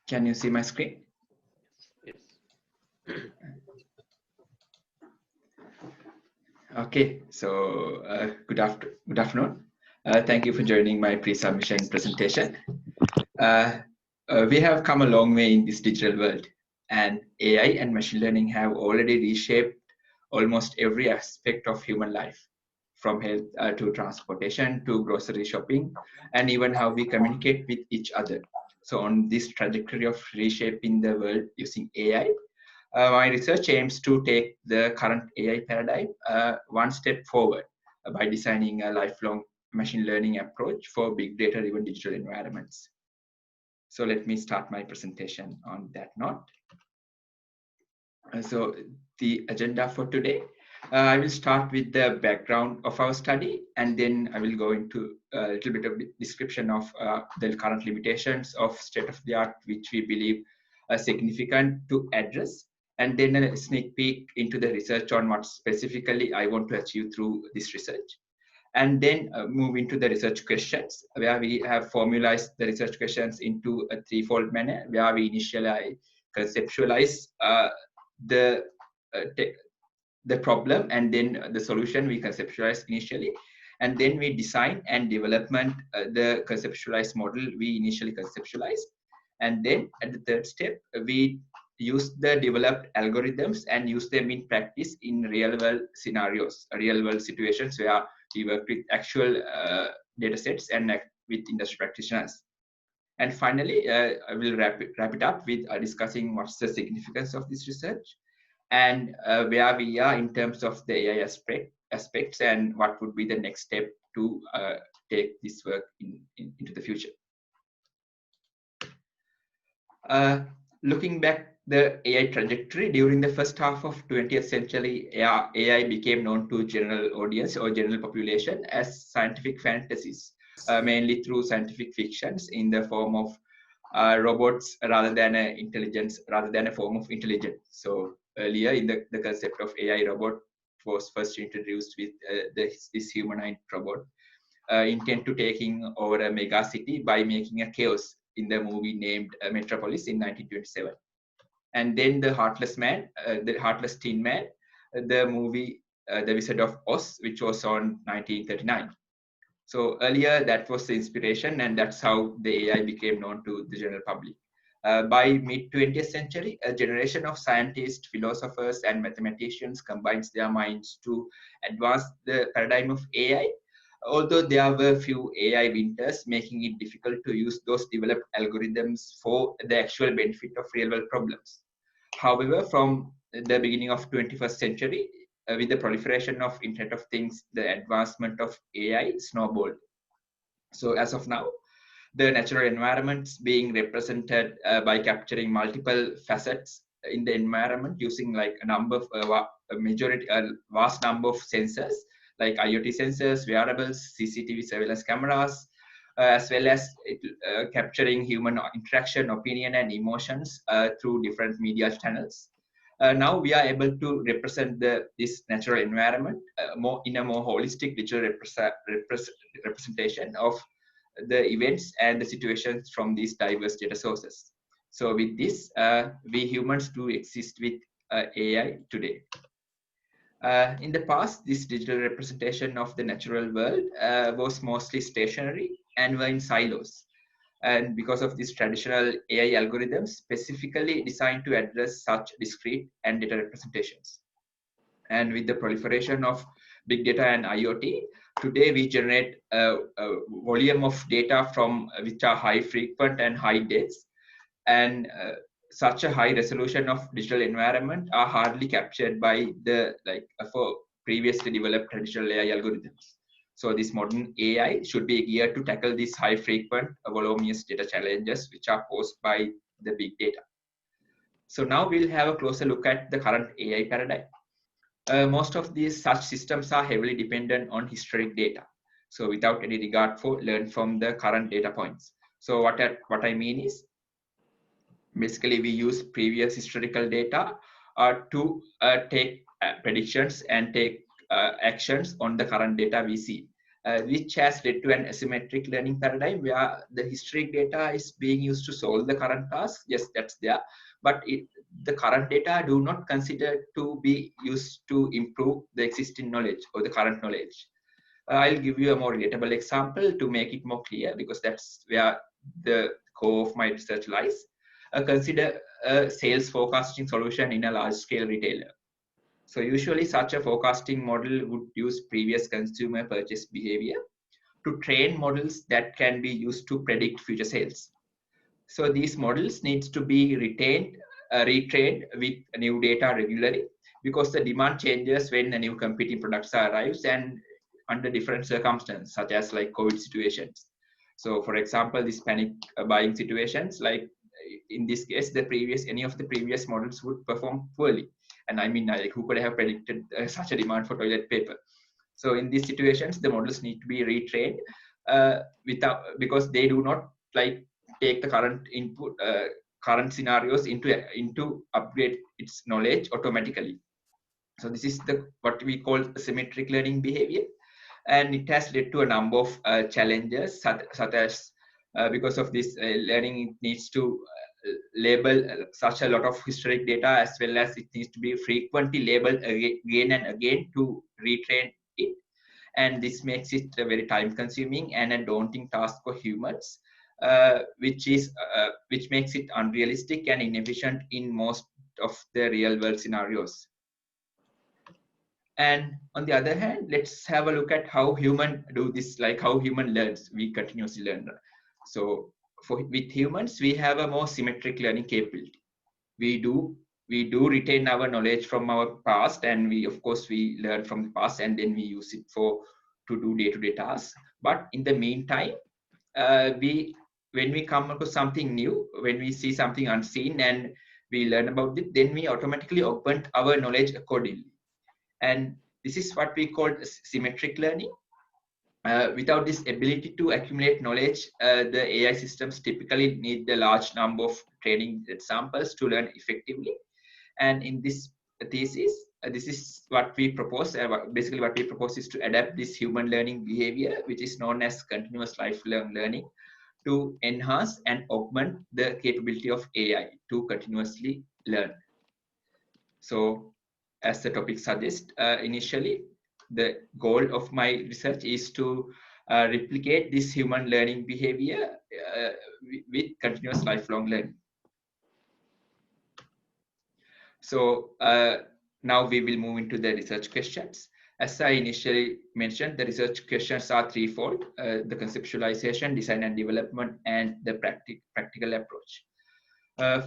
Can you see my screen? Yes. Okay, so good afternoon. Thank you for joining my pre-submission presentation. Uh, we have come a long way in this digital world, and AI and machine learning have already reshaped almost every aspect of human life, from health to transportation to grocery shopping, and even how we communicate with each other. So, on this trajectory of reshaping the world using AI, my research aims to take the current AI paradigm one step forward by designing a lifelong machine learning approach for big data-driven digital environments. So let me start my presentation on that note. So the agenda for today, I will start with the background of our study, and then I will go into a little bit of description of the current limitations of state of the art, which we believe are significant to address, and then a sneak peek into the research on what specifically I want to achieve through this research, and then move into the research questions, where we have formalized the research questions into a threefold manner, where we initially conceptualize the uh, the problem, and then the solution we conceptualize initially, and then we design and development the conceptualized model we initially conceptualized, and then at the third step we use the developed algorithms and use them in practice in real world scenarios, real world situations where we work with actual data sets and with industry practitioners. And finally, I will wrap it up with discussing what's the significance of this research, and where we are in terms of the AI aspects, and what would be the next step to take this work into the future. Uh, Looking back the AI trajectory during the first half of 20th century, AI became known to general audience or general population as scientific fantasies, mainly through scientific fictions in the form of robots rather than a form of intelligence. So earlier in the concept of AI robot was first introduced with this humanoid robot intent to taking over a mega city by making a chaos in the movie named Metropolis in 1927. And then the Heartless Teen Man, the movie The Wizard of Oz, which was on 1939. So earlier, that was the inspiration, and that's how the AI became known to the general public. By mid 20th century, a generation of scientists, philosophers, and mathematicians combines their minds to advance the paradigm of AI. Although there were few AI winters, making it difficult to use those developed algorithms for the actual benefit of real-world problems. However, from the beginning of 21st century, with the proliferation of Internet of Things, the advancement of AI snowballed. So as of now, the natural environments being represented by capturing multiple facets in the environment using like a number of a vast number of sensors like IoT sensors, wearables, CCTV surveillance cameras, as well as capturing human interaction, opinion, and emotions through different media channels. Now we are able to represent this natural environment more in a more holistic digital representation of the events and the situations from these diverse data sources. So with this, we humans do exist with AI today. In the past, this digital representation of the natural world was mostly stationary and were in silos. And because of these traditional AI algorithms specifically designed to address such discrete and data representations. And with the proliferation of big data and IoT, today we generate a volume of data from which are high frequent and high depths, and such a high resolution of digital environment are hardly captured by the for previously developed traditional AI algorithms. So this modern AI should be geared to tackle these high frequent voluminous data challenges which are posed by the big data. So now we'll have a closer look at the current AI paradigm. Most of these such systems are heavily dependent on historic data. So without any regard for learn from the current data points. So what I mean is basically we use previous historical data to take predictions and take actions on the current data we see. which has led to an asymmetric learning paradigm where the historic data is being used to solve the current task. Yes, that's there, but the current data do not consider to be used to improve the existing knowledge or the current knowledge. I'll give you a more relatable example to make it more clear, because that's where the core of my research lies. Consider a sales forecasting solution in a large-scale retailer. So usually such a forecasting model would use previous consumer purchase behavior to train models that can be used to predict future sales. So these models needs to be retrained with new data regularly, because the demand changes when a new competing products arrives and under different circumstances, such as like COVID situations. So for example, this panic buying situations, like in this case, any of the previous models would perform poorly. And I mean, like, who could have predicted such a demand for toilet paper? So in these situations, the models need to be retrained without, because they do not like take the current input, current scenarios into upgrade its knowledge automatically. So this is the what we call symmetric learning behavior, and it has led to a number of challenges, such as because of this learning, it needs to label such a lot of historic data, as well as it needs to be frequently labeled again and again to retrain it, and this makes it very time consuming and a daunting task for humans, which makes it unrealistic and inefficient in most of the real world scenarios. And on the other hand, let's have a look at how human do this, like how human learns. We continuously learn. So with humans, we have a more symmetric learning capability. We do retain our knowledge from our past, and we, of course, we learn from the past, and then we use it to do day-to-day tasks. But in the meantime, we when we come across something new, when we see something unseen and we learn about it, then we automatically augment our knowledge accordingly. And this is what we call symmetric learning. Without this ability to accumulate knowledge, the AI systems typically need a large number of training samples to learn effectively. And in this thesis, this is what we propose. Basically, what we propose is to adapt this human learning behavior, which is known as continuous lifelong learning, to enhance and augment the capability of AI to continuously learn. So, as the topic suggests, initially, the goal of my research is to replicate this human learning behavior with continuous lifelong learning. So now we will move into the research questions. As I initially mentioned, the research questions are threefold: the conceptualization, design and development, and the practical approach.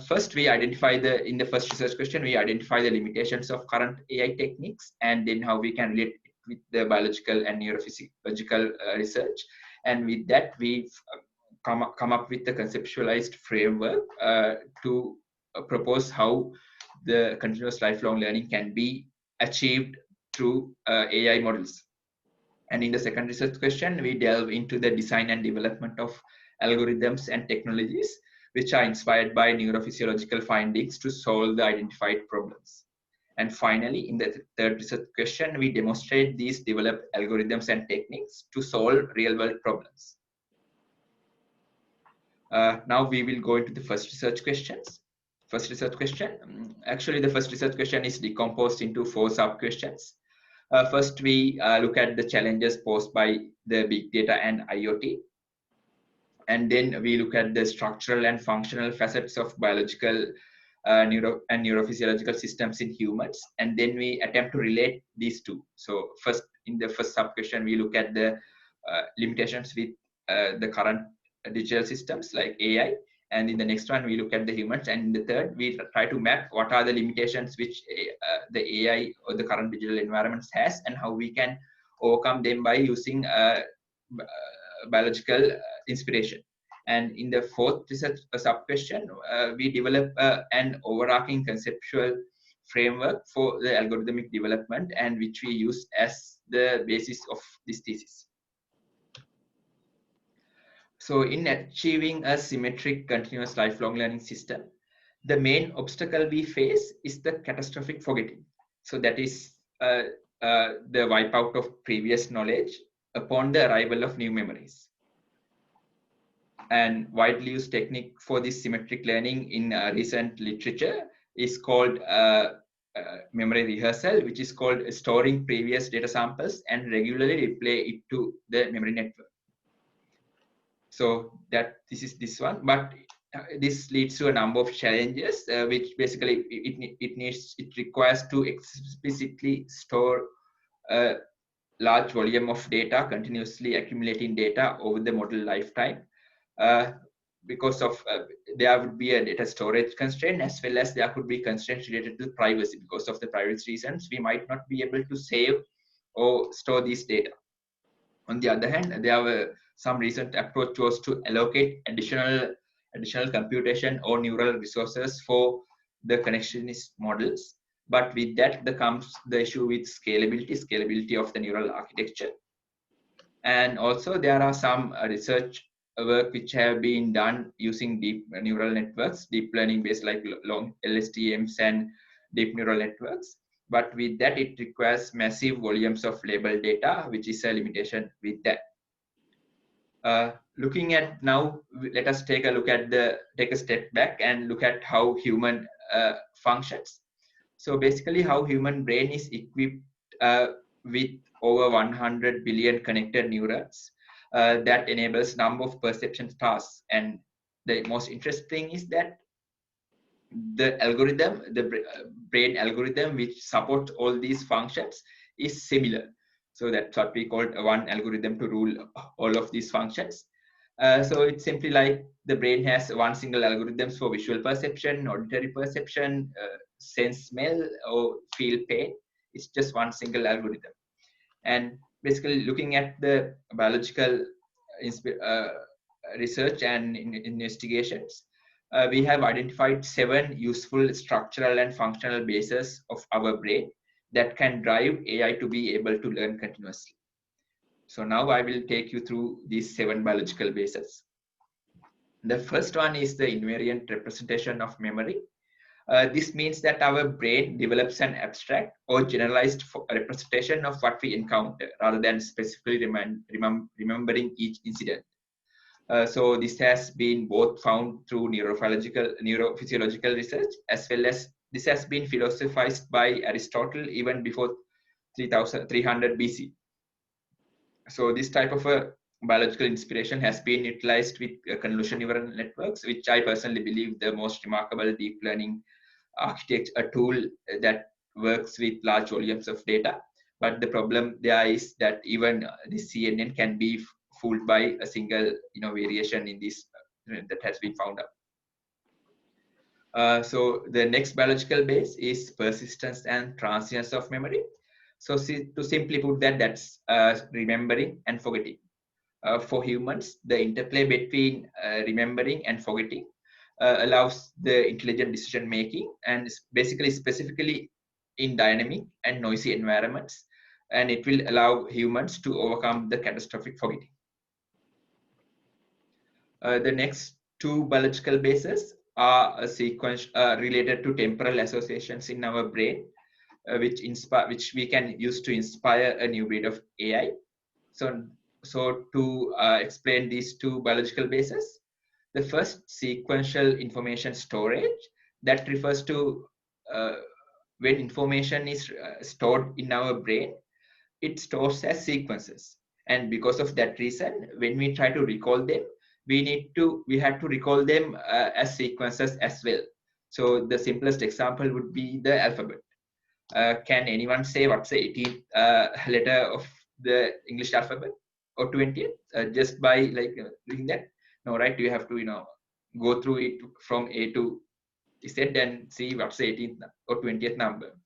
First, in the first research question, we identify the limitations of current AI techniques, and then how we can relate it with the biological and neurophysiological research. And with that, we've come up with the conceptualized framework to propose how the continuous lifelong learning can be achieved through AI models. And in the second research question, we delve into the design and development of algorithms and technologies which are inspired by neurophysiological findings to solve the identified problems. And finally, in the third research question, we demonstrate these developed algorithms and techniques to solve real-world problems. Now we will go into the first research questions. First research question. Actually, the first research question is decomposed into 4 sub-questions. First, we look at the challenges posed by the big data and IoT. And then we look at the structural and functional facets of biological neurophysiological systems in humans. And then we attempt to relate these two. So first, in the first sub-question, we look at the limitations with the current digital systems like AI. And in the next one, we look at the humans. And in the third, we try to map what are the limitations which the AI or the current digital environments has, and how we can overcome them by using biological inspiration. And in the fourth research sub-question, we develop an overarching conceptual framework for the algorithmic development, and which we use as the basis of this thesis. So in achieving a symmetric continuous lifelong learning system, the main obstacle we face is the catastrophic forgetting. So that is the wipeout of previous knowledge upon the arrival of new memories. And widely used technique for this symmetric learning in recent literature is called memory rehearsal, which is called storing previous data samples and regularly replay it to the memory network. So that this is this one, but this leads to a number of challenges, which basically it requires to explicitly store a large volume of data, continuously accumulating data over the model lifetime. Because of there would be a data storage constraint, as well as there could be constraints related to privacy. Because of the privacy reasons, we might not be able to save or store these data. On the other hand, there were some recent approach was to allocate additional computation or neural resources for the connectionist models. But with that, there comes the issue with scalability of the neural architecture. And also there are some research work which have been done using deep neural networks, deep learning based like long LSTMs and deep neural networks. But with that, it requires massive volumes of labeled data, which is a limitation with that. Looking at now, let us take a step back and look at how human functions. So basically, how human brain is equipped with over 100 billion connected neurons that enables number of perception tasks. And the most interesting is that the algorithm, the brain algorithm which supports all these functions is similar. So that's what we call one algorithm to rule all of these functions. So it's simply like the brain has one single algorithm for visual perception, auditory perception, sense smell, or feel pain. It's just one single algorithm. And basically looking at the biological research and investigations, we have identified 7 useful structural and functional bases of our brain that can drive AI to be able to learn continuously. So now I will take you through these 7 biological bases. The first one is the invariant representation of memory. This means that our brain develops an abstract or generalized representation of what we encounter rather than specifically remembering each incident. So this has been both found through neurophysiological research, as well as this has been philosophized by Aristotle even before 3300 BC. So this type of a biological inspiration has been utilized with convolutional neural networks, which I personally believe the most remarkable deep learning architecture, a tool that works with large volumes of data. But the problem there is that even this CNN can be fooled by a single variation in this that has been found out. So the next biological base is persistence and transience of memory. So to simply put that, that's remembering and forgetting. For humans, the interplay between remembering and forgetting allows the intelligent decision making, and basically specifically in dynamic and noisy environments, and it will allow humans to overcome the catastrophic forgetting. The next 2 biological bases are a sequence related to temporal associations in our brain, which we can use to inspire a new breed of AI. So to explain these 2 biological bases, the first, sequential information storage, that refers to when information is stored in our brain, it stores as sequences. And because of that reason, when we try to recall them, we have to recall them as sequences as well. So the simplest example would be the alphabet. Can anyone say what's the 18th letter of the English alphabet, or 20th, just by doing that? No, right? You have to go through it from A to Z and see what's the 18th or 20th number.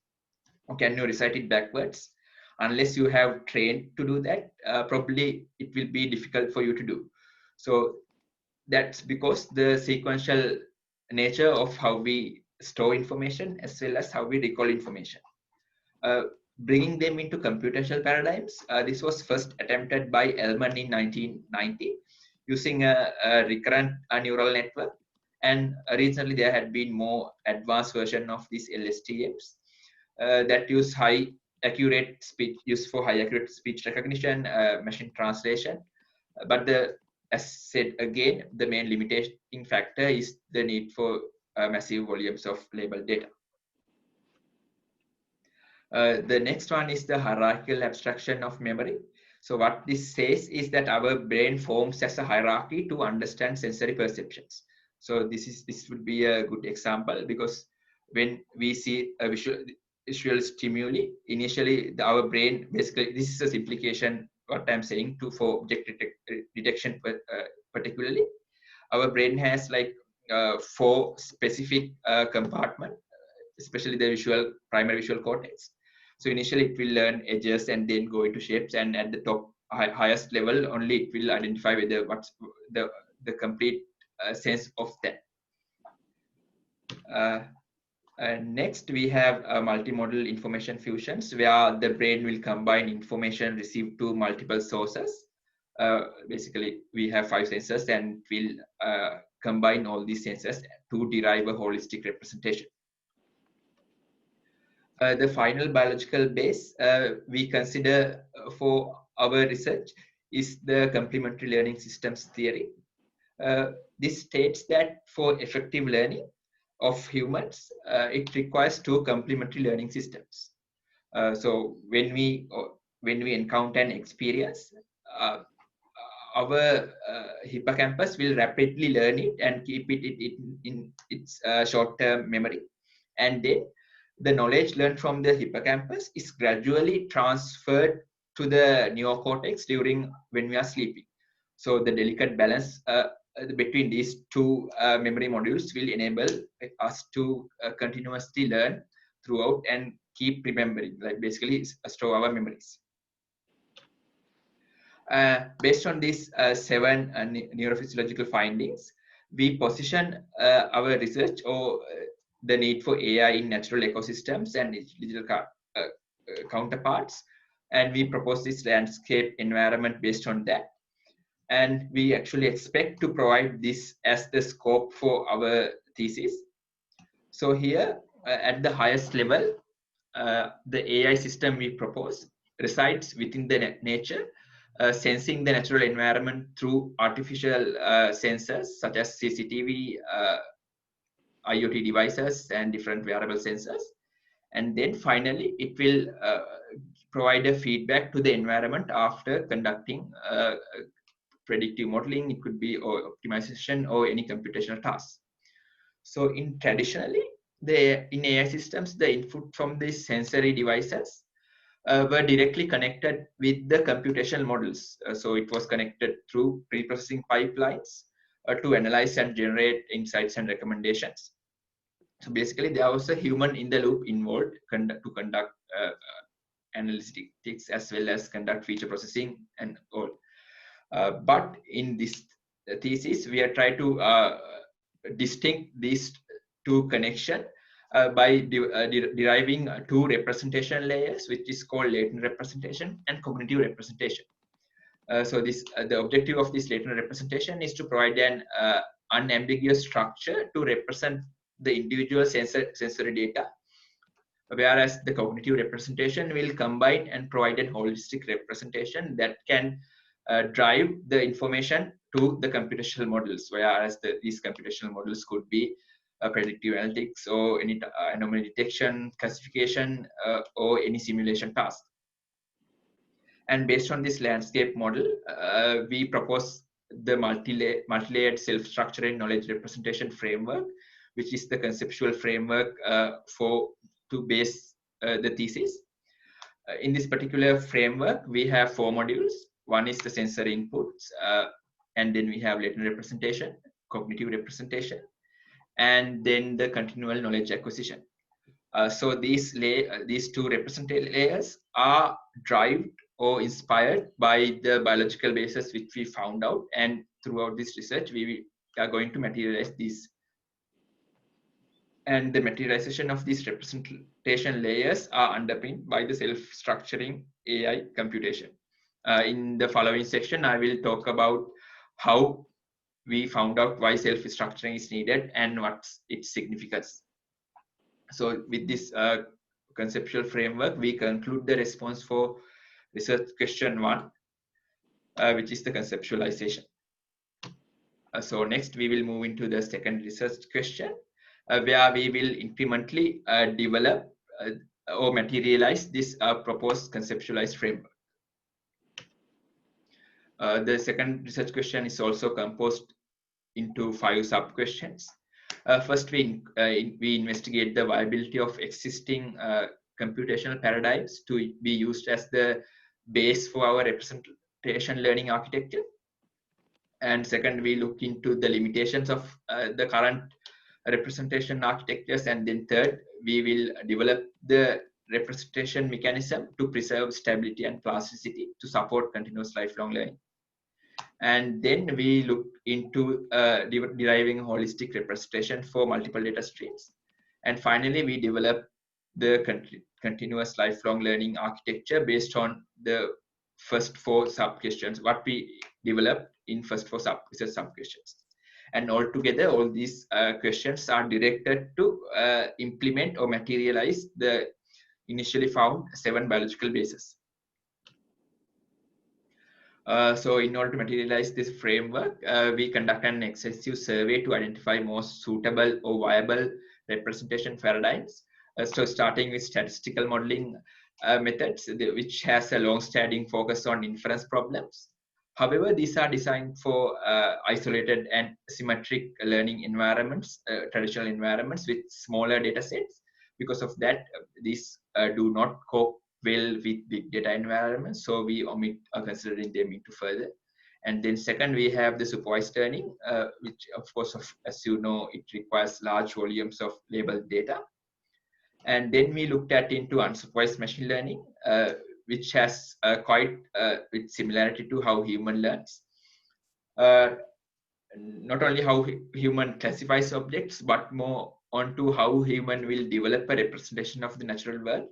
Or can you recite it backwards? Unless you have trained to do that, probably it will be difficult for you to do. So that's because the sequential nature of how we store information as well as how we recall information. Bringing them into computational paradigms, this was first attempted by Ellman in 1990 using a recurrent neural network. And recently there had been more advanced version of these LSTMs that use high accurate speech, used for high accurate speech recognition, machine translation. But as said again, the main limiting factor is the need for massive volumes of labeled data. The next one is the hierarchical abstraction of memory. So what this says is that our brain forms as a hierarchy to understand sensory perceptions. So this would be a good example, because when we see a visual stimuli, initially our brain, basically this is a simplification what I'm saying to for object detection particularly, our brain has like 4 specific compartment, especially the primary visual cortex. So initially it will learn edges and then go into shapes, and at the top highest level only it will identify whether what's the complete sense of that. Next, we have multimodal information fusions, where the brain will combine information received to multiple sources. Basically, we have 5 senses, and will combine all these senses to derive a holistic representation. The final biological base we consider for our research is the complementary learning systems theory. This states that for effective learning of humans, it requires 2 complementary learning systems. So when we encounter an experience, our hippocampus will rapidly learn it and keep it in its short-term memory, and then the knowledge learned from the hippocampus is gradually transferred to the neocortex during when we are sleeping. So the delicate balance between these 2 memory modules will enable us to continuously learn throughout and keep remembering, like basically store our memories. Based on these 7 neurophysiological findings, we position our research or the need for AI in natural ecosystems and its digital counterparts, and we propose this landscape environment based on that. And we actually expect to provide this as the scope for our thesis. So here, at the highest level, the AI system we propose resides within the nature, sensing the natural environment through artificial sensors such as CCTV, IoT devices, and different wearable sensors. And then finally, it will provide a feedback to the environment after conducting predictive modeling. It could be or optimization or any computational tasks. So in AI systems, the input from these sensory devices were directly connected with the computational models. So it was connected through pre-processing pipelines to analyze and generate insights and recommendations. So basically, there was a human in the loop involved to conduct analytics as well as conduct feature processing and all. But in this thesis, we are trying to distinct these 2 connections by deriving 2 representation layers, which is called latent representation and cognitive representation. So the objective of this latent representation is to provide an unambiguous structure to represent the individual sensory data, whereas the cognitive representation will combine and provide a holistic representation that can drive the information to the computational models, whereas these computational models could be predictive analytics or any anomaly detection, classification, or any simulation task. And based on this landscape model, we propose the multi-layered self-structuring knowledge representation framework, which is the conceptual framework to base the thesis. In this particular framework, we have 4 modules. One is the sensory inputs, and then we have latent representation, cognitive representation, and then the continual knowledge acquisition. So these 2 represented layers are derived or inspired by the biological basis which we found out, and throughout this research we are going to materialize these. And the materialization of these representation layers are underpinned by the self-structuring AI computation. In the following section, I will talk about how we found out why self-structuring is needed and what's its significance. So with this conceptual framework, we conclude the response for research question 1, which is the conceptualization. So next we will move into the second research question, where we will incrementally develop or materialize this proposed conceptualized framework. The second research question is also composed into 5 sub-questions. First, we investigate the viability of existing computational paradigms to be used as the base for our representation learning architecture. And second, we look into the limitations of the current representation architectures. And then third, we will develop the representation mechanism to preserve stability and plasticity to support continuous lifelong learning. And then we look into deriving holistic representation for multiple data streams. And finally, we develop the continuous lifelong learning architecture based on the first 4 sub-questions, what we developed in first 4 sub-questions. And altogether, all these questions are directed to implement or materialize the initially found 7 biological bases. So in order to materialize this framework, we conduct an extensive survey to identify most suitable or viable representation paradigms. So starting with statistical modeling methods, which has a long-standing focus on inference problems. However, these are designed for isolated and symmetric learning environments, traditional environments with smaller data sets. Because of that, these do not cope well with big data environments, so we omit considering them into further. And then second, we have the supervised learning, which of course, as you know, it requires large volumes of labeled data. And then we looked at into unsupervised machine learning, which has quite with similarity to how human learns. Not only how human classifies objects, but more onto how human will develop a representation of the natural world.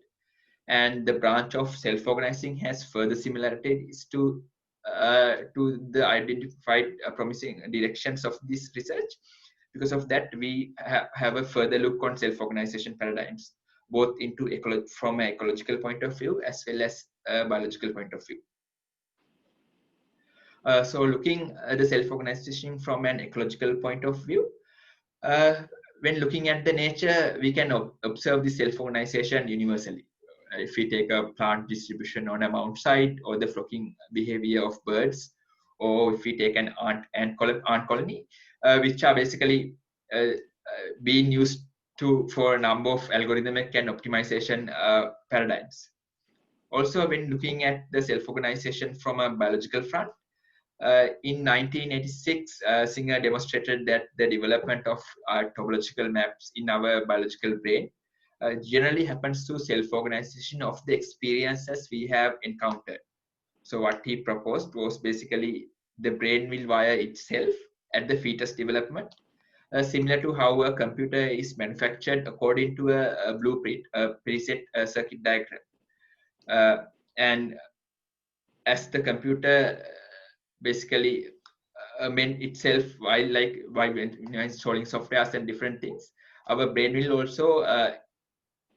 And the branch of self-organizing has further similarities to the identified promising directions of this research. Because of that, we have a further look on self-organization paradigms, both into from an ecological point of view as well as a biological point of view. So looking at the self-organization from an ecological point of view, when looking at the nature, we can observe the self-organization universally. If we take a plant distribution on a mountainside, or the flocking behavior of birds, or if we take an ant colony, which are basically being used for a number of algorithmic and optimization paradigms. Also, when looking at the self-organization from a biological front, in 1986, Singer demonstrated that the development of topological maps in our biological brain generally happens through self-organization of the experiences we have encountered. So what he proposed was basically the brain will wire itself at the fetus development, similar to how a computer is manufactured according to a blueprint, a preset circuit diagram. And as the computer basically amend itself while installing softwares and different things, our brain will also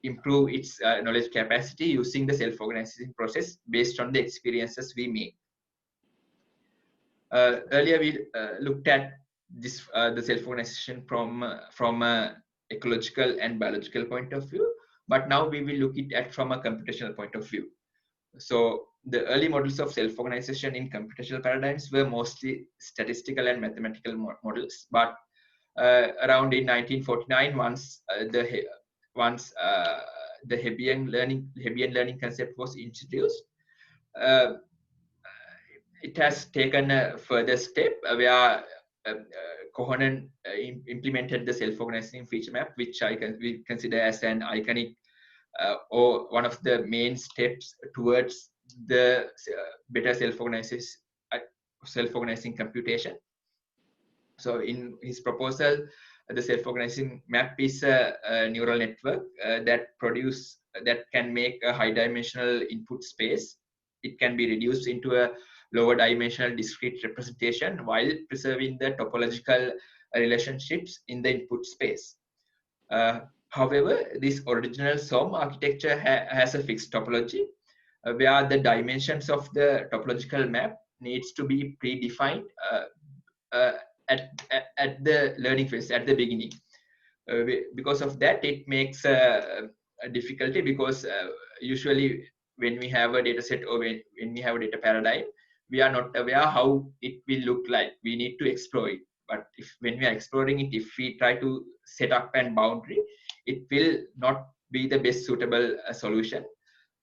improve its knowledge capacity using the self-organizing process based on the experiences we make. Earlier we looked at this the self-organization from a ecological and biological point of view, but now we will look at from a computational point of view. So the early models of self-organization in computational paradigms were mostly statistical and mathematical models, but around in 1949, once the Hebbian learning concept was introduced, it has taken a further step where Kohonen implemented the self-organizing feature map, which we consider as an iconic or one of the main steps towards the better self-organizing computation. So in his proposal, the self-organizing map is a neural network that can make a high-dimensional input space. It can be reduced into a lower dimensional discrete representation while preserving the topological relationships in the input space. However, this original SOM architecture has a fixed topology where the dimensions of the topological map needs to be predefined uh, at the learning phase, at the beginning. Because of that, it makes a difficulty, because usually when we have a data set, or when we have a data paradigm, we are not aware how it will look like. We need to explore it. But if when we are exploring it, if we try to set up an boundary, it will not be the best suitable solution.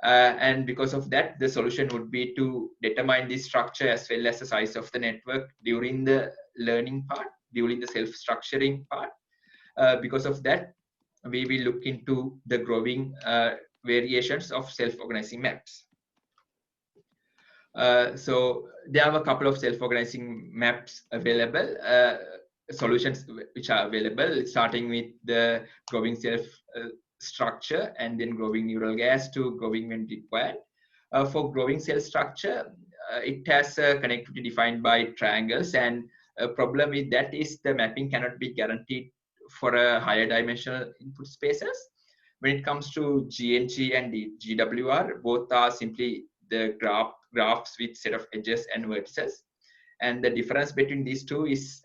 And because of that, the solution would be to determine the structure as well as the size of the network during the learning part, during the self-structuring part. Because of that, we will look into the growing variations of self-organizing maps. So there are a couple of self-organizing maps available, solutions which are available, starting with the growing self structure, and then growing neural gas to growing when required. For growing cell structure, it has a connectivity defined by triangles, and a problem with that is the mapping cannot be guaranteed for a higher dimensional input spaces. When it comes to GNG and GWR, both are simply the graphs with set of edges and vertices. And the difference between these two is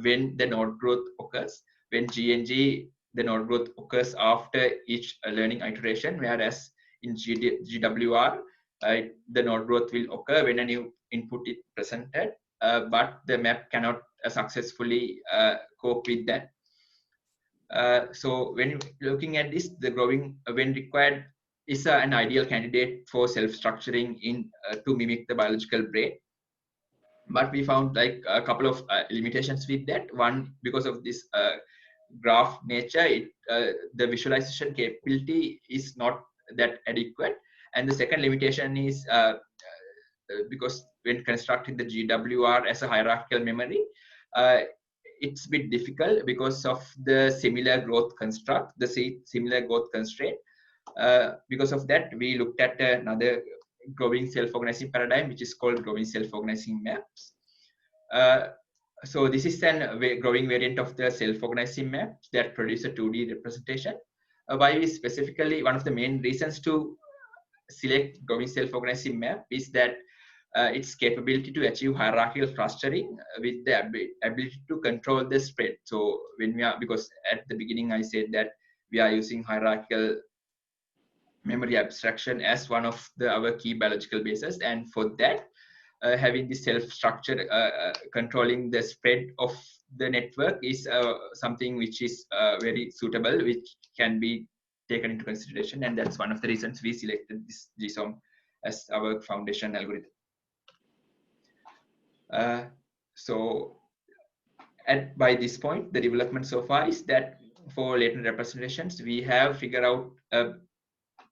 when the node growth occurs. When GNG, the node growth occurs after each learning iteration, whereas in GWR, the node growth will occur when a new input is presented, but the map cannot successfully cope with that. So when looking at this, the growing when required is an ideal candidate for self-structuring in to mimic the biological brain. But we found like a couple of limitations with that. One, because of this graph nature, the visualization capability is not that adequate. And the second limitation is because when constructing the GWR as a hierarchical memory, it's a bit difficult because of the similar growth construct, the similar growth constraint. Because of that, we looked at another growing self-organizing paradigm, which is called growing self-organizing maps. So this is an growing variant of the self-organizing maps that produce a 2D representation. Why we specifically, one of the main reasons to select growing self-organizing map is that its capability to achieve hierarchical clustering with the ability to control the spread. So when we are, because at the beginning I said that we are using hierarchical memory abstraction as one of our key biological bases, and for that, having the self-structure controlling the spread of the network is something which is very suitable, which can be taken into consideration, and that's one of the reasons we selected this GSOM as our foundation algorithm. So by this point, the development so far is that for latent representations, we have figured out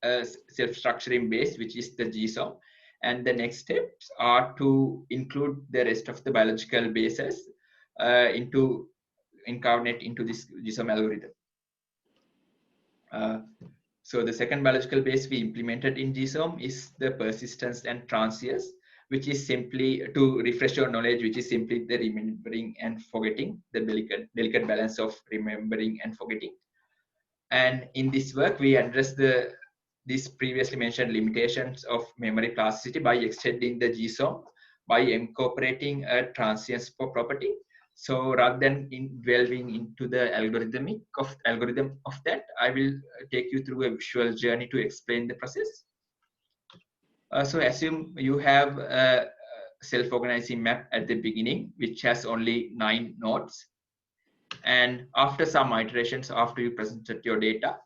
a self-structuring base, which is the GSOM. And the next steps are to include the rest of the biological bases incarnate into this GSOM algorithm. So the second biological base we implemented in GSOM is the persistence and transience, which is simply, to refresh your knowledge, which is simply the remembering and forgetting, the delicate balance of remembering and forgetting. And in this work, we address these previously mentioned limitations of memory plasticity by extending the GSOM by incorporating a transience property. So rather than delving into the algorithm of that, I will take you through a visual journey to explain the process. So assume you have a self-organizing map at the beginning, which has only 9 nodes. And after some iterations, after you presented your data,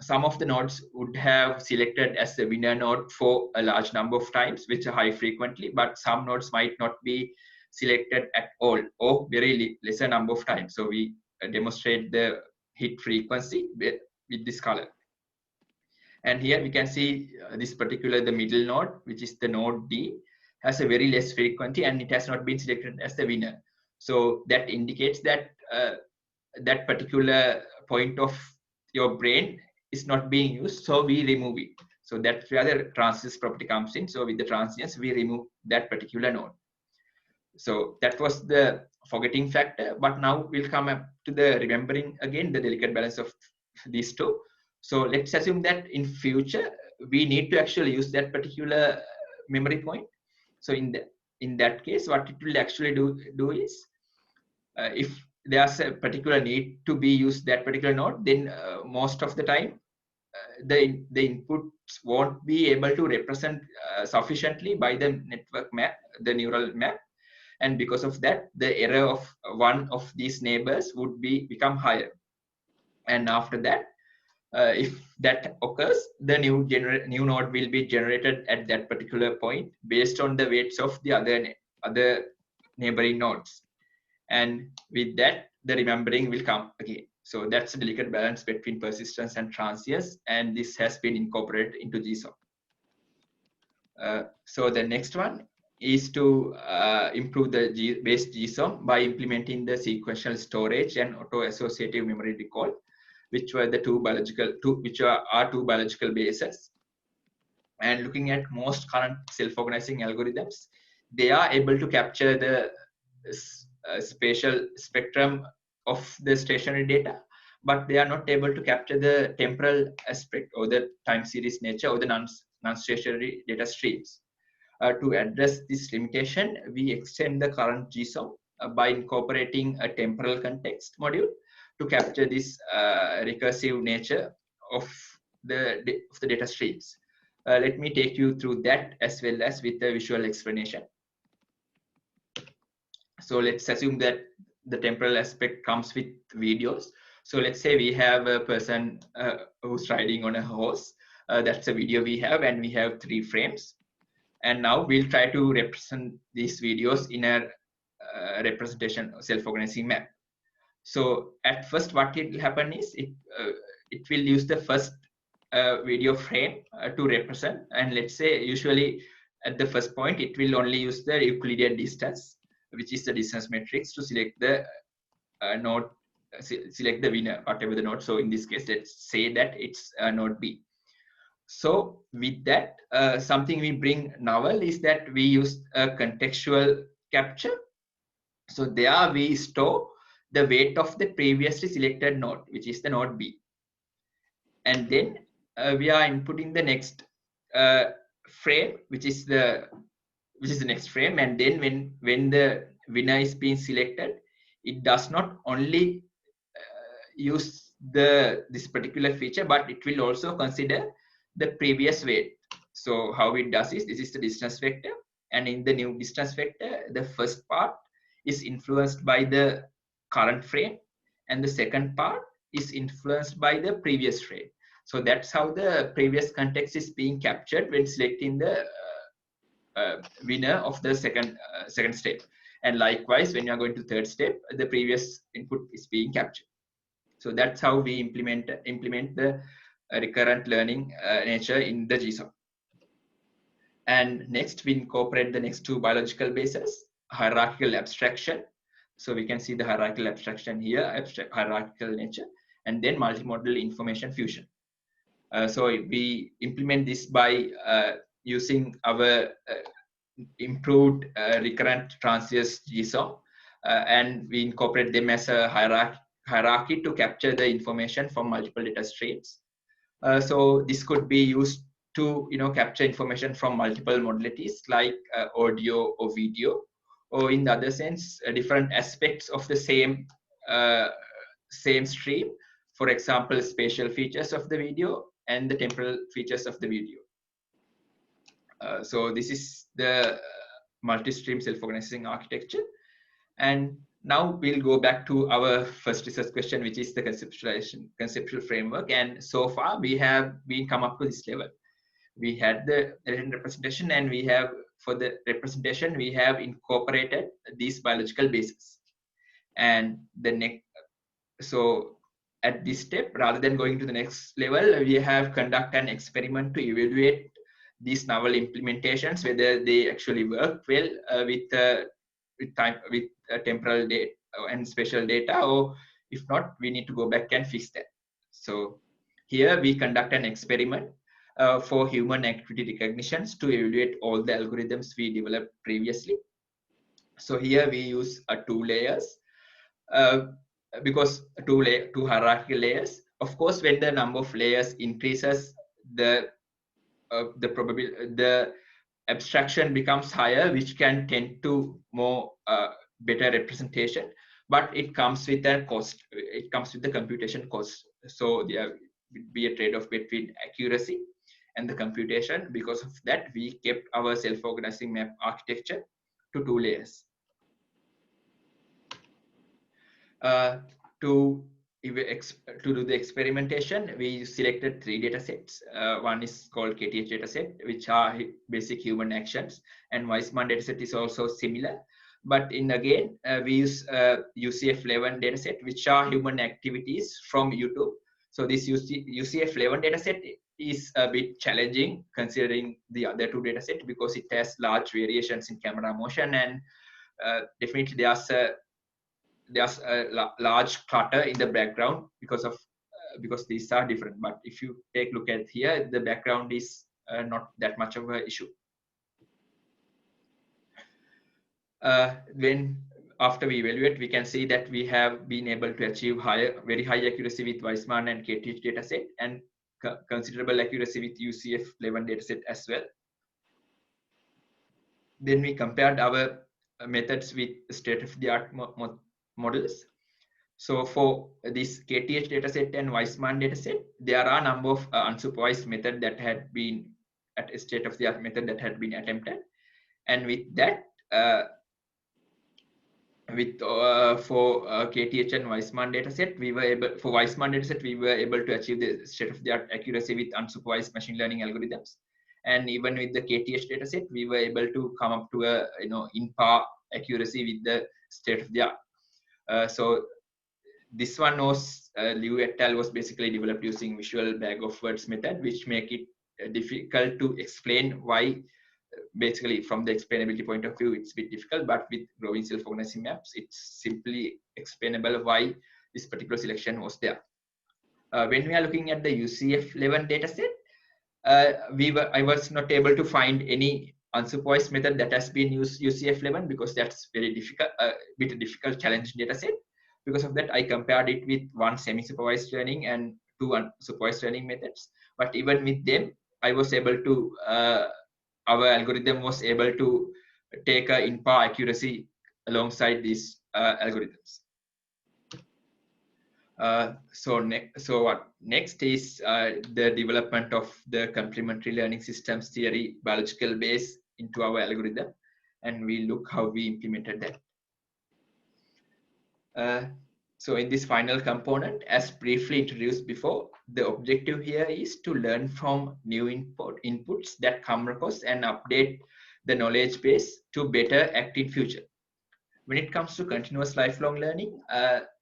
some of the nodes would have selected as the winner node for a large number of times, which are high frequently, but some nodes might not be selected at all or very lesser number of times. So we demonstrate the hit frequency with this color. And here we can see this particular, the middle node, which is the node D, has a very less frequency and it has not been selected as the winner. So that indicates that that particular point of your brain is not being used, so we remove it. So that's where the transience property comes in. So with the transience, we remove that particular node. So that was the forgetting factor, but now we'll come up to the remembering again, the delicate balance of these two. So let's assume that in future we need to actually use that particular memory point. So in that case, what it will actually do is, if there's a particular need to be used that particular node, then most of the time the inputs won't be able to represent sufficiently by the network map, the neural map, and because of that, the error of one of these neighbors would become higher. And after that, if that occurs, the new node will be generated at that particular point based on the weights of the other neighboring nodes. And with that, the remembering will come again. So that's a delicate balance between persistence and transience, and this has been incorporated into GSOM. So the next one is to improve the base GSOM by implementing the sequential storage and auto-associative memory recall, which were the two biological bases. And looking at most current self-organizing algorithms, they are able to capture the spatial spectrum of the stationary data, but they are not able to capture the temporal aspect or the time series nature or the non-stationary data streams. To address this limitation, we extend the current GSOM by incorporating a temporal context module to capture this recursive nature of the data streams. Let me take you through that as well as with the visual explanation. So let's assume that the temporal aspect comes with videos. So let's say we have a person who's riding on a horse. That's a video we have, and we have 3 frames. And now we'll try to represent these videos in a representation self-organizing map. So at first, what it will happen is it will use the first video frame to represent, and let's say usually at the first point it will only use the Euclidean distance, which is the distance matrix, to select the node, select the winner, whatever the node. So in this case, let's say that it's node B. So with that, something we bring novel is that we use a contextual capture. So there we store the weight of the previously selected node, which is the node B. And then we are inputting the next frame, which is the next frame. And then when the winner is being selected, it does not only use this particular feature, but it will also consider the previous weight. So how it does is, this is the distance vector, and in the new distance vector, the first part is influenced by the current frame, and the second part is influenced by the previous frame. So that's how the previous context is being captured when selecting the winner of the second step. And likewise, when you are going to third step, the previous input is being captured. So that's how we implement the recurrent learning nature in the GSOM. And next, we incorporate the next 2 biological bases: hierarchical abstraction. So we can see the hierarchical abstraction here, hierarchical nature, and then multimodal information fusion. So we implement this by using our improved recurrent transient GSOM, and we incorporate them as a hierarchy to capture the information from multiple data streams. So this could be used to capture information from multiple modalities like audio or video, or in the other sense, different aspects of the same stream. For example, spatial features of the video and the temporal features of the video. So this is the multi-stream self-organizing architecture. And now we'll go back to our first research question, which is the conceptual framework. And so far we have come up to this level. We had the representation, and we have, for the representation, we have incorporated these biological bases. And the next, so at this step, rather than going to the next level, we have conduct an experiment to evaluate these novel implementations, whether they actually work well with temporal data and spatial data, or if not, we need to go back and fix that. So here we conduct an experiment for human activity recognitions to evaluate all the algorithms we developed previously. So here we use two layers, uh, because two hierarchical layers. Of course, when the number of layers increases, the abstraction becomes higher, which can tend to more better representation, but it comes with a cost. It comes with the computation cost. So there would be a trade-off between accuracy and the computation. Because of that, we kept our self-organizing map architecture to two layers. Uh, to to do the experimentation, we selected three data sets. One is called KTH dataset, which are basic human actions, and Weissman dataset is also similar. But in again, we use UCF11 dataset, which are human activities from YouTube. So this UCF11 dataset is a bit challenging considering the other two datasets, because it has large variations in camera motion, and definitely there's a large clutter in the background because these are different. But if you take a look at here, the background is not that much of an issue. When after we evaluate, we can see that we have been able to achieve very high accuracy with Weissman and KTH dataset, and considerable accuracy with UCF11 dataset as well. Then we compared our methods with state-of-the-art models. So for this KTH dataset and Weissman dataset, there are a number of unsupervised methods that had been at a state-of-the-art method that had been attempted. And with that, for KTH and Weissman dataset, for Weissman dataset, we were able to achieve the state-of-the-art accuracy with unsupervised machine learning algorithms. And even with the KTH dataset, we were able to come up to a in par accuracy with the state-of-the-art. So this one was Liu et al. Was basically developed using visual bag of words method, which make it difficult to explain why. Basically, from the explainability point of view, it's a bit difficult, but with growing self-organizing maps, it's simply explainable why this particular selection was there. When we are looking at the UCF11 dataset, I was not able to find any unsupervised method that has been used UCF11, because that's very difficult, bit difficult, challenging dataset. Because of that, I compared it with one semi-supervised learning and two unsupervised learning methods. But even with them, I was able to, our algorithm was able to take a in-par accuracy alongside these algorithms. So what next is the development of the complementary learning systems theory biological base into our algorithm, and we look how we implemented that. So in this final component, as briefly introduced before, the objective here is to learn from new inputs that come across and update the knowledge base to better act in future. When it comes to continuous lifelong learning,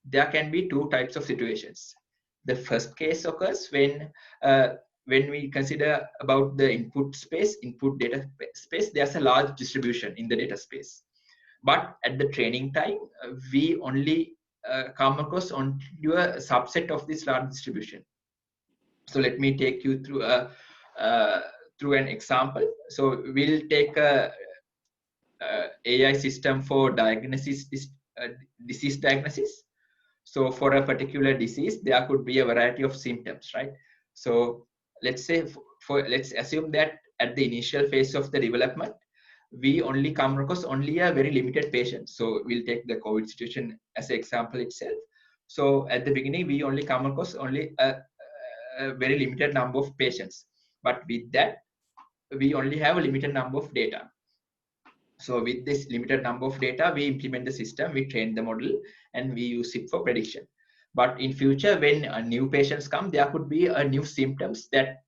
there can be two types of situations. The first case occurs when we consider about the input data space, there's a large distribution in the data space. But at the training time, we only come across onto a subset of this large distribution. So let me take you through an example. So we'll take a AI system for disease diagnosis. So for a particular disease, there could be a variety of symptoms, right? So let's say let's assume that at the initial phase of the development, we only come across only a very limited patient. So we'll take the COVID situation as an example itself. So at the beginning, we only come across only a very limited number of patients. But with that, we only have a limited number of data. So with this limited number of data, we implement the system, we train the model, and we use it for prediction. But in future, when new patients come, there could be new symptoms that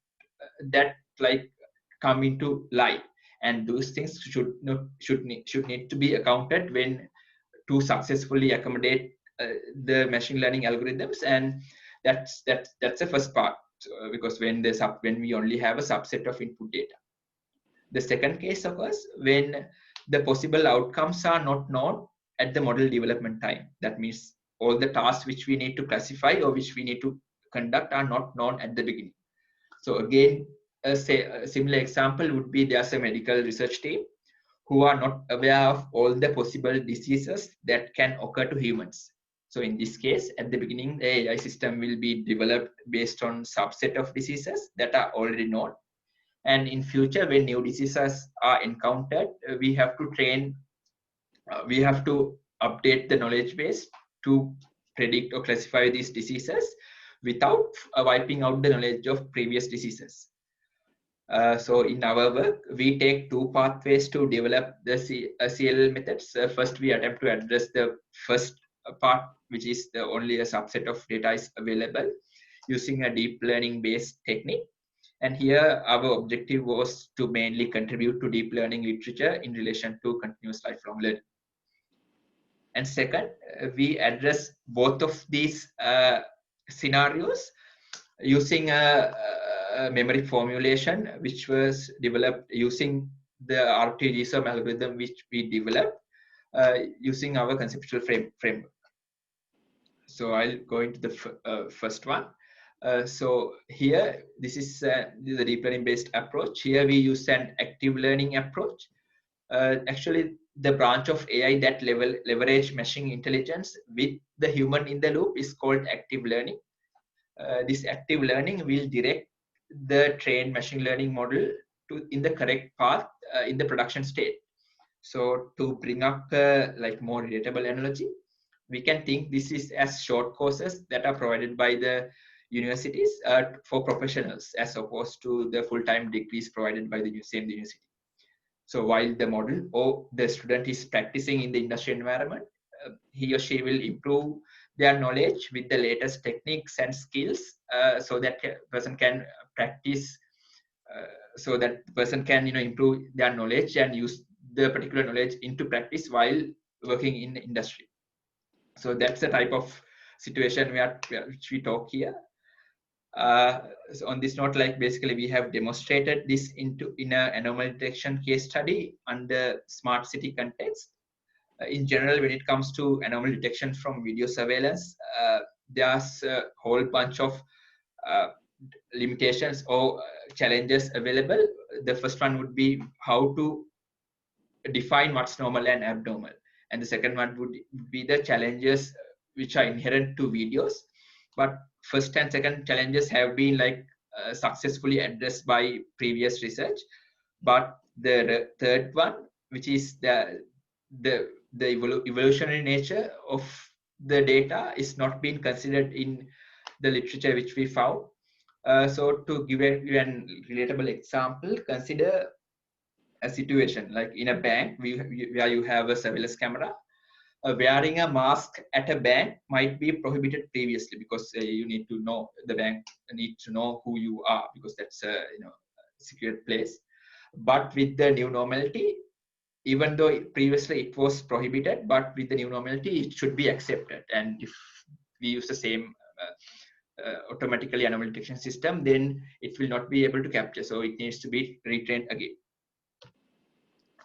like come into light, and those things should need to be accounted when to successfully accommodate the machine learning algorithms, and that's the first part. Because when we only have a subset of input data. The second case occurs when the possible outcomes are not known at the model development time. That means all the tasks which we need to classify or which we need to conduct are not known at the beginning. So again, a similar example would be there's a medical research team who are not aware of all the possible diseases that can occur to humans. So in this case, at the beginning, the AI system will be developed based on subset of diseases that are already known. And in future, when new diseases are encountered, we have to update the knowledge base to predict or classify these diseases without wiping out the knowledge of previous diseases. So in our work, we take two pathways to develop the CL methods. First, we attempt to address the first part, which is the only a subset of data is available using a deep learning based technique. And here our objective was to mainly contribute to deep learning literature in relation to continuous lifelong learning. And second, we address both of these scenarios using a memory formulation which was developed using the RTGSOM algorithm which we developed using our conceptual framework. So I'll go into the first one. So here, this is the deep learning based approach. Here we use an active learning approach. Actually, the branch of AI that leverage machine intelligence with the human in the loop is called active learning. This active learning will direct the trained machine learning model to in the correct path in the production state. So to bring up like more relatable analogy, we can think this is as short courses that are provided by the universities for professionals as opposed to the full-time degrees provided by the same university. So while the model or the student is practicing in the industry environment, he or she will improve their knowledge with the latest techniques and skills so that person can practice, so that person can improve their knowledge and use the particular knowledge into practice while working in the industry. So that's the type of situation which we talk here. So on this note, like basically we have demonstrated this in an anomaly detection case study under smart city context. In general, when it comes to anomaly detection from video surveillance, there's a whole bunch of limitations or challenges available. The first one would be how to define what's normal and abnormal, and the second one would be the challenges which are inherent to videos. But first and second challenges have been like successfully addressed by previous research, but the third one, which is the evolutionary nature of the data, is not being considered in the literature which we found. So to give a relatable example, consider a situation like in a bank where you have a surveillance camera. Wearing a mask at a bank might be prohibited previously because you need to know, the bank need to know who you are because that's a secret place. But with the new normality, even though previously it was prohibited, but with the new normality it should be accepted. And if we use the same automatically anomaly detection system, then it will not be able to capture, so it needs to be retrained again.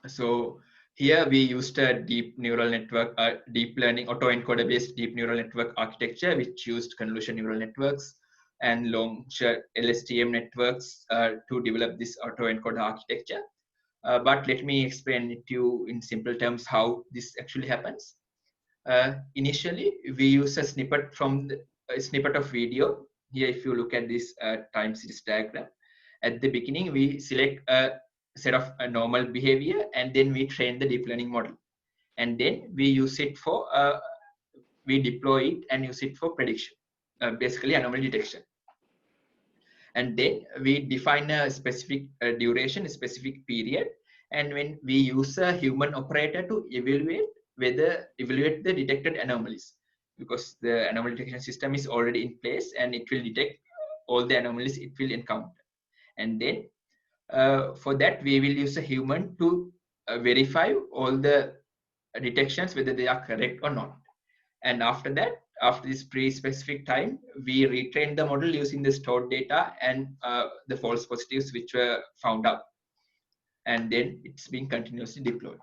So here we used a deep neural network, deep learning autoencoder based deep neural network architecture, which used convolution neural networks and long LSTM networks to develop this autoencoder architecture. But let me explain it to you in simple terms how this actually happens. Initially, we use a snippet from a snippet of video. Here, if you look at this time series diagram, at the beginning, we select a set of a normal behavior, and then we train the deep learning model. And then we use it for, we deploy it and use it for prediction, basically anomaly detection. And then we define a specific duration, a specific period. And when we use a human operator to evaluate the detected anomalies, because the anomaly detection system is already in place and it will detect all the anomalies it will encounter. And then for that, we will use a human to verify all the detections, whether they are correct or not. And after that, after this pre-specific time, we retrain the model using the stored data and the false positives which were found out. And then it's being continuously deployed.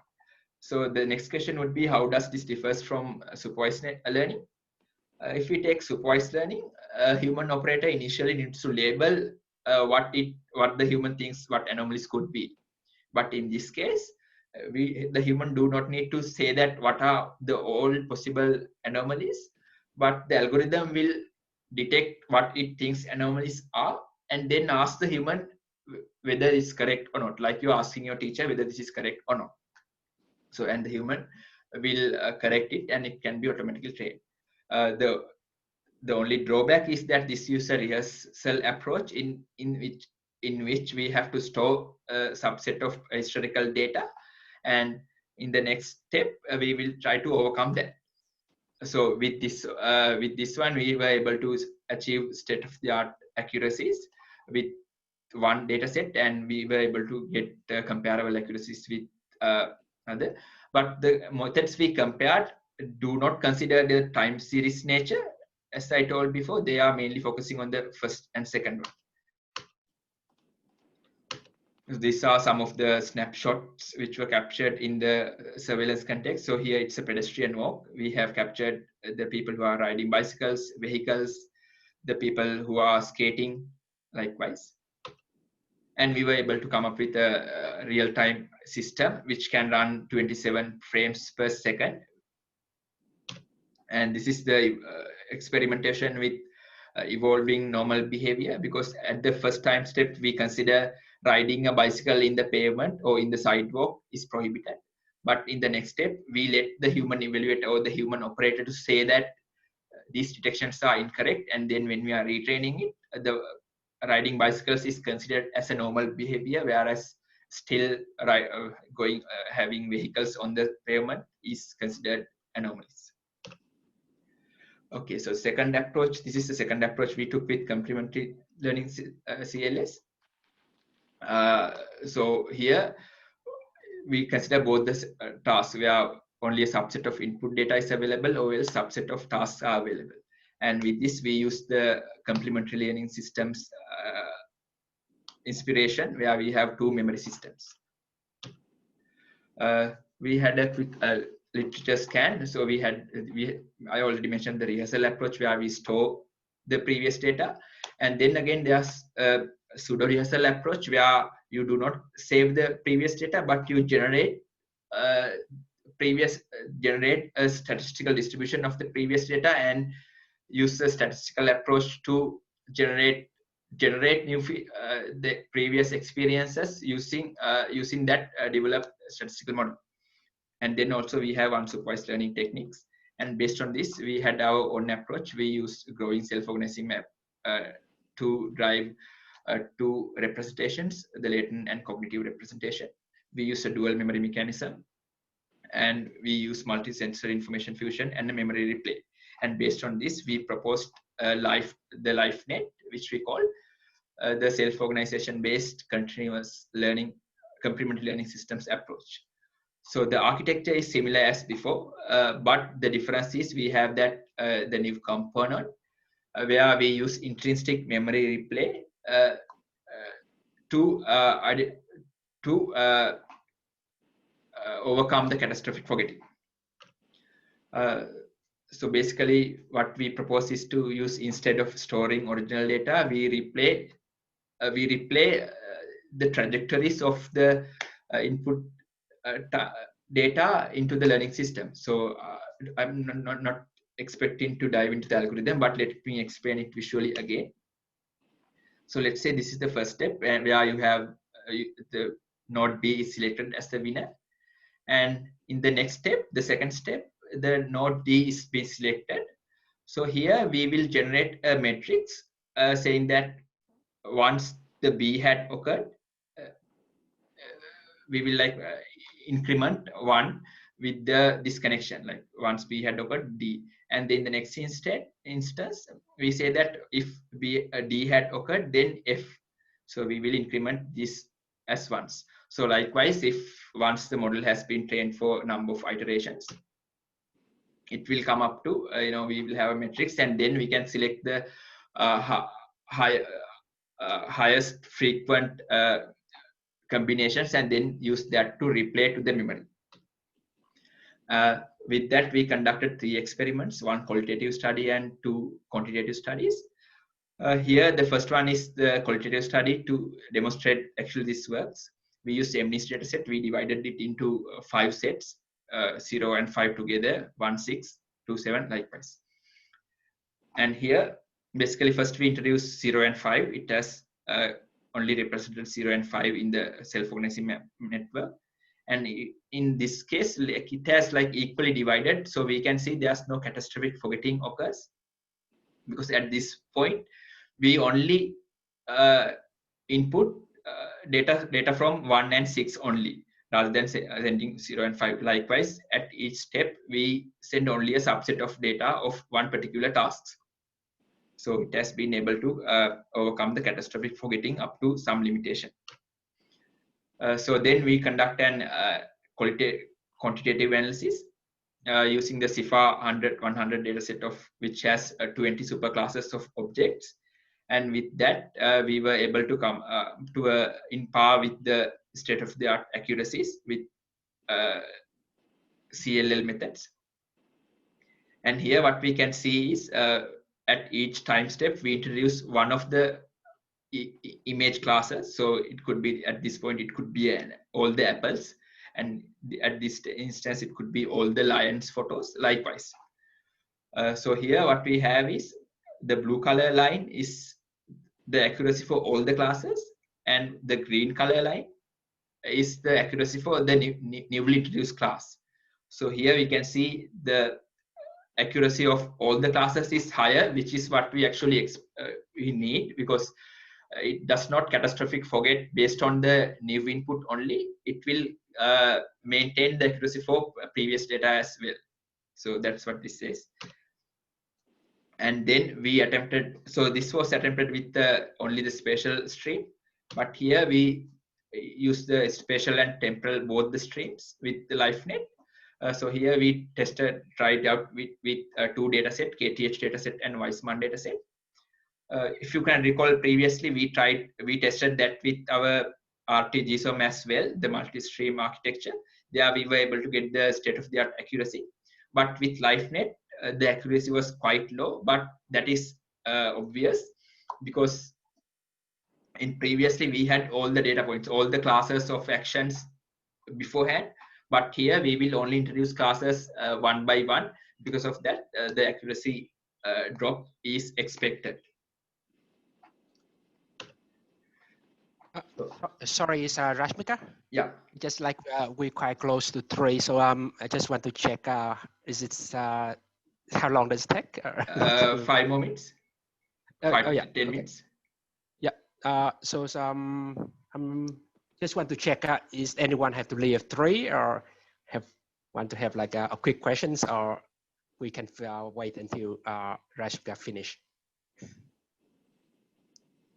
So the next question would be, how does this differs from supervised learning? If we take supervised learning, a human operator initially needs to label what the human thinks what anomalies could be. But in this case, the human do not need to say that what are the all possible anomalies, but the algorithm will detect what it thinks anomalies are and then ask the human whether it's correct or not, like you're asking your teacher whether this is correct or not. So and the human will correct it and it can be automatically trained. The only drawback is that this user rehearsal approach in which we have to store a subset of historical data, and in the next step we will try to overcome that. So with this one we were able to achieve state of the art accuracies with one data set, and we were able to get comparable accuracies with other. But the methods we compared do not consider the time series nature. As I told before, they are mainly focusing on the first and second one. These are some of the snapshots which were captured in the surveillance context. So here it's a pedestrian walk. We have captured the people who are riding bicycles, vehicles, the people who are skating, likewise. And we were able to come up with a real-time system which can run 27 frames per second. And this is the experimentation with evolving normal behavior, because at the first time step we consider riding a bicycle in the pavement or in the sidewalk is prohibited, but in the next step we let the human evaluate or the human operator to say that these detections are incorrect, and then when we are retraining it, the riding bicycles is considered as a normal behavior, whereas still having vehicles on the pavement is considered anomalies. Okay, so second approach, this is the second approach we took with complementary learning CLS. So here we consider both the tasks where only a subset of input data is available or a subset of tasks are available. And with this, we use the complementary learning systems inspiration, where we have two memory systems. We had a quick literature scan. So I already mentioned the rehearsal approach, where we store the previous data. And then again, there's a pseudo rehearsal approach where you do not save the previous data, but you generate a statistical distribution of the previous data and use a statistical approach to generate new the previous experiences using that developed statistical model. And then also we have unsupervised learning techniques, and based on this we had our own approach. We use growing self-organizing map to drive two representations, the latent and cognitive representation. We use a dual memory mechanism, and we use multi-sensor information fusion and a memory replay. And based on this, we proposed the LifeNet, which we call the self-organization based continuous learning complementary learning systems approach. So the architecture is similar as before, but the difference is we have that the new component where we use intrinsic memory replay to overcome the catastrophic forgetting. So basically what we propose is to use, instead of storing original data, we replay the trajectories of the input data into the learning system. So I'm not expecting to dive into the algorithm, but let me explain it visually again. So let's say this is the first step, and where you have the node B is selected as the winner. And in the next step, the second step, the node D is being selected. So here we will generate a matrix saying that once the B had occurred, we will increment 1 with the disconnection, like once B had occurred, D. And then the next instance, we say that if D had occurred, then F. So we will increment this as once. So likewise, if once the model has been trained for a number of iterations, it will come up to, we will have a matrix, and then we can select the highest frequent combinations and then use that to replay to the memory. With that, we conducted 3 experiments, 1 qualitative study and 2 quantitative studies. Here, the first one is the qualitative study to demonstrate actually this works. we used MNIST data set. We divided it into 5 sets, 0 and 5 together, 1, 6, 2, 7, likewise. And here, basically, first we introduce 0 and 5. It has only represented 0 and 5 in the self-organizing network. And in this case, it has like equally divided. So we can see there's no catastrophic forgetting occurs, because at this point, we only input data from 1 and 6 only, rather than sending 0 and 5. Likewise, at each step, we send only a subset of data of one particular task. So it has been able to overcome the catastrophic forgetting up to some limitation. So then we conduct an quantitative analysis using the CIFAR 100 dataset of which has 20 superclasses of objects. And with that, we were able to come to in par with the state-of-the-art accuracies with CLL methods. And here what we can see is at each time step, we introduce one of the image classes. So it could be, at this point, it could be all the apples. And at this instance, it could be all the lions photos, likewise. So here what we have is the blue color line is the accuracy for all the classes, and the green color line is the accuracy for the newly introduced class. So here we can see the accuracy of all the classes is higher, which is what we actually we need, because it does not catastrophic forget based on the new input only. It will maintain the accuracy for previous data as well. So that's what this says. And then we attempted, so this was attempted with only the spatial stream, but here we use the spatial and temporal, both the streams with the LifeNet. So here we tried out with 2 dataset, KTH dataset and Weissman dataset. If you can recall previously, we tested that with our RT-GSOM as well, the multi-stream architecture. There we were able to get the state-of-the-art accuracy. But with LifeNet, the accuracy was quite low, but that is obvious, because in previously we had all the data points, all the classes of actions beforehand, but here we will only introduce classes one by one. Because of that, the accuracy drop is expected. Sorry, is Rashmika? Yeah. Just like we're quite close to 3, so I just want to check. Is it how long does it take? 5 more minutes. 5 to 10 minutes. Yeah. So just want to check. Is anyone have to leave 3, or want to have like a quick questions, or we can wait until Rashmika finish?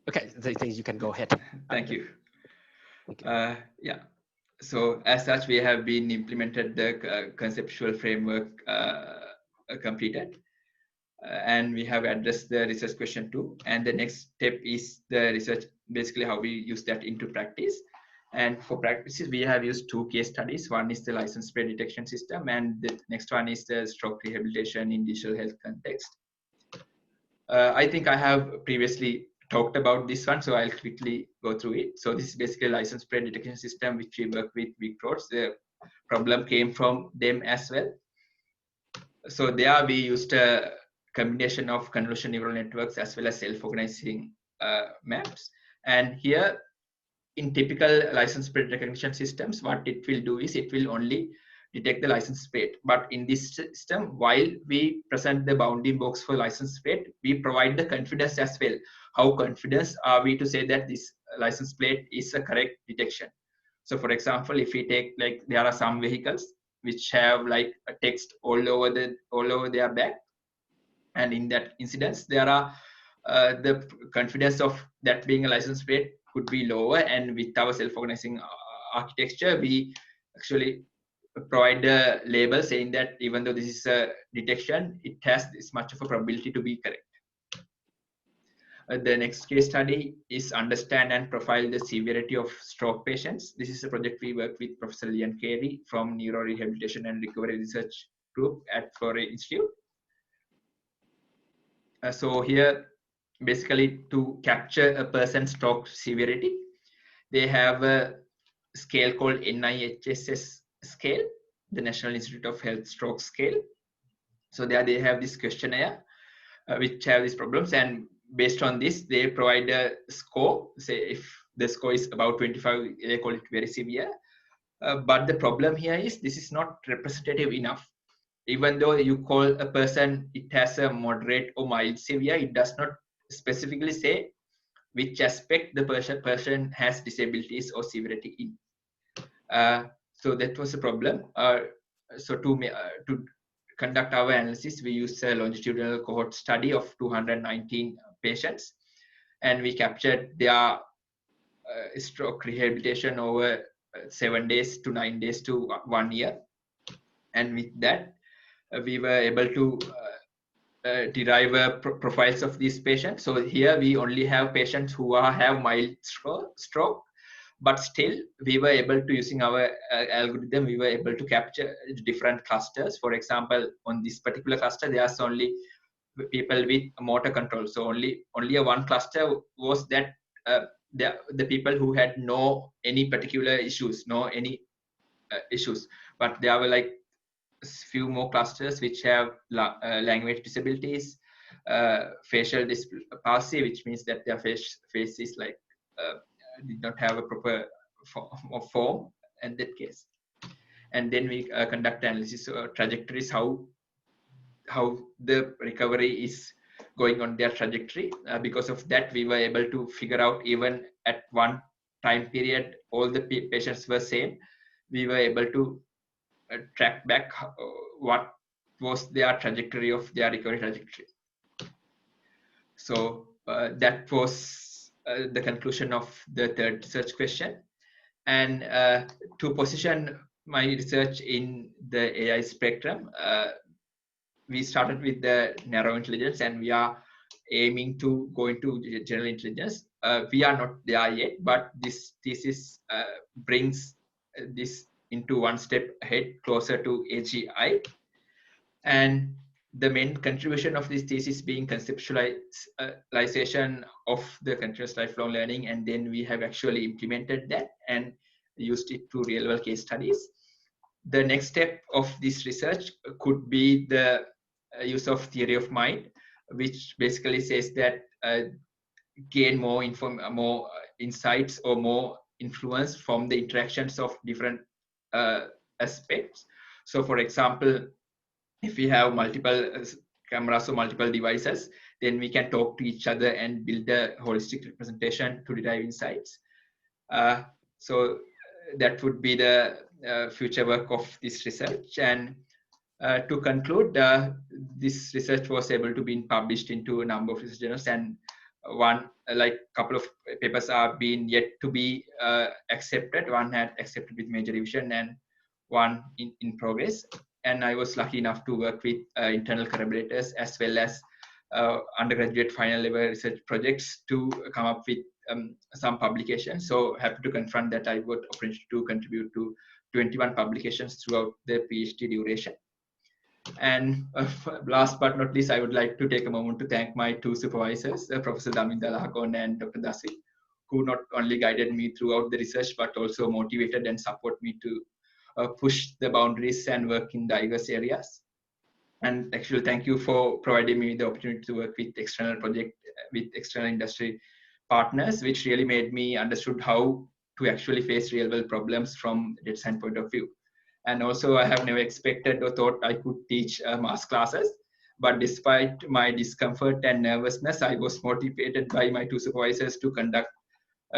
Okay, I think you can go ahead. Thank you. Yeah. So as such, we have been implemented the conceptual framework completed, and we have addressed the research question 2. And the next step is the research, basically how we use that into practice. And for practices, we have used 2 case studies. One is the license plate detection system, and the next one is the stroke rehabilitation in digital health context. I think I have previously talked about this one, so I'll quickly go through it. So this is basically a license plate detection system which we work with Vicroads. The problem came from them as well. So there we used a combination of convolutional neural networks as well as self-organizing maps. And here, in typical license plate recognition systems, what it will do is it will only detect the license plate. But in this system, while we present the bounding box for license plate, we provide the confidence as well. How confident are we to say that this license plate is a correct detection? So for example, if we take, like, there are some vehicles which have like a text all over their back, and in that incidence, there are the confidence of that being a license plate could be lower. And with our self-organizing architecture, we actually provide a label saying that even though this is a detection, it has this much of a probability to be correct. The next case study is understand and profile the severity of stroke patients. This is a project we work with Professor Leon Carey from Neuro Rehabilitation and Recovery Research Group at Florey Institute. So here, basically, to capture a person's stroke severity, they have scale called NIHSS scale, the National Institute of Health Stroke scale. So there they have this questionnaire which have these problems, and based on this they provide a score. Say if the score is about 25, they call it very severe. But the problem here is this is not representative enough. Even though you call a person it has a moderate or mild severe, it does not specifically say which aspect the person has disabilities or severity in. So that was a problem. So to conduct our analysis, we used a longitudinal cohort study of 219 patients, and we captured their stroke rehabilitation over 7 days to 9 days to 1 year. And with that, we were able to derive profiles of these patients. So here we only have patients who have mild stroke, but still we were able to, using our algorithm, we were able to capture different clusters. For example, on this particular cluster, there's only people with motor control. So only a one cluster was that the people who had any particular issues, issues, but there were like few more clusters which have language disabilities, facial palsy, which means that their face is like did not have a proper form in that case. And then we conduct analysis trajectories, how the recovery is going on their trajectory. Because of that, we were able to figure out, even at one time period all the patients were same, we were able to track back what was their trajectory of their recovery trajectory. So that was the conclusion of the third research question. And to position my research in the AI spectrum, we started with the narrow intelligence, and we are aiming to go into general intelligence. We are not there yet, but this thesis brings this into one step ahead, closer to AGI. And the main contribution of this thesis being conceptualization of the continuous lifelong learning, and then we have actually implemented that and used it to real world case studies. The next step of this research could be the use of theory of mind, which basically says that gain more insights or more influence from the interactions of different aspects. So for example, if we have multiple cameras or multiple devices, then we can talk to each other and build a holistic representation to derive insights. So that would be the future work of this research. And to conclude, this research was able to be published into a number of research journals, and one couple of papers are being yet to be accepted. One had accepted with major revision, and one in progress. And I was lucky enough to work with internal collaborators as well as undergraduate final level research projects to come up with some publications. So happy to confront that I got opportunity to contribute to 21 publications throughout the PhD duration. And last but not least, I would like to take a moment to thank my two supervisors, Professor Daminda Lahakon and Dr. Dasi, who not only guided me throughout the research, but also motivated and support me to push the boundaries and work in diverse areas. And actually, thank you for providing me the opportunity to work with external industry partners, which really made me understood how to actually face real world problems from the data science point of view. And also, I have never expected or thought I could teach mass classes. But despite my discomfort and nervousness, I was motivated by my two supervisors to conduct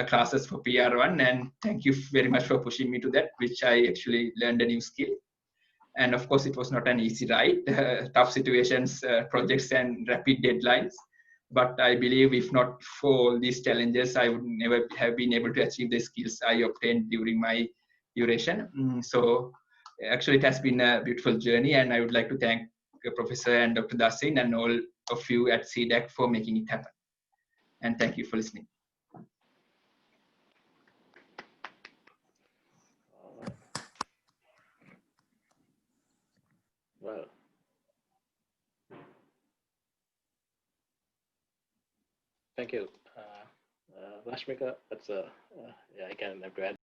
classes for PR1. And thank you very much for pushing me to that, which I actually learned a new skill. And of course, it was not an easy ride, tough situations, projects, and rapid deadlines. But I believe if not for all these challenges, I would never have been able to achieve the skills I obtained during my duration. So actually, it has been a beautiful journey. And I would like to thank Professor and Dr. Dasin and all of you at CDAC for making it happen. And thank you for listening. Well, thank you, Rashmika. That's yeah, I can have to add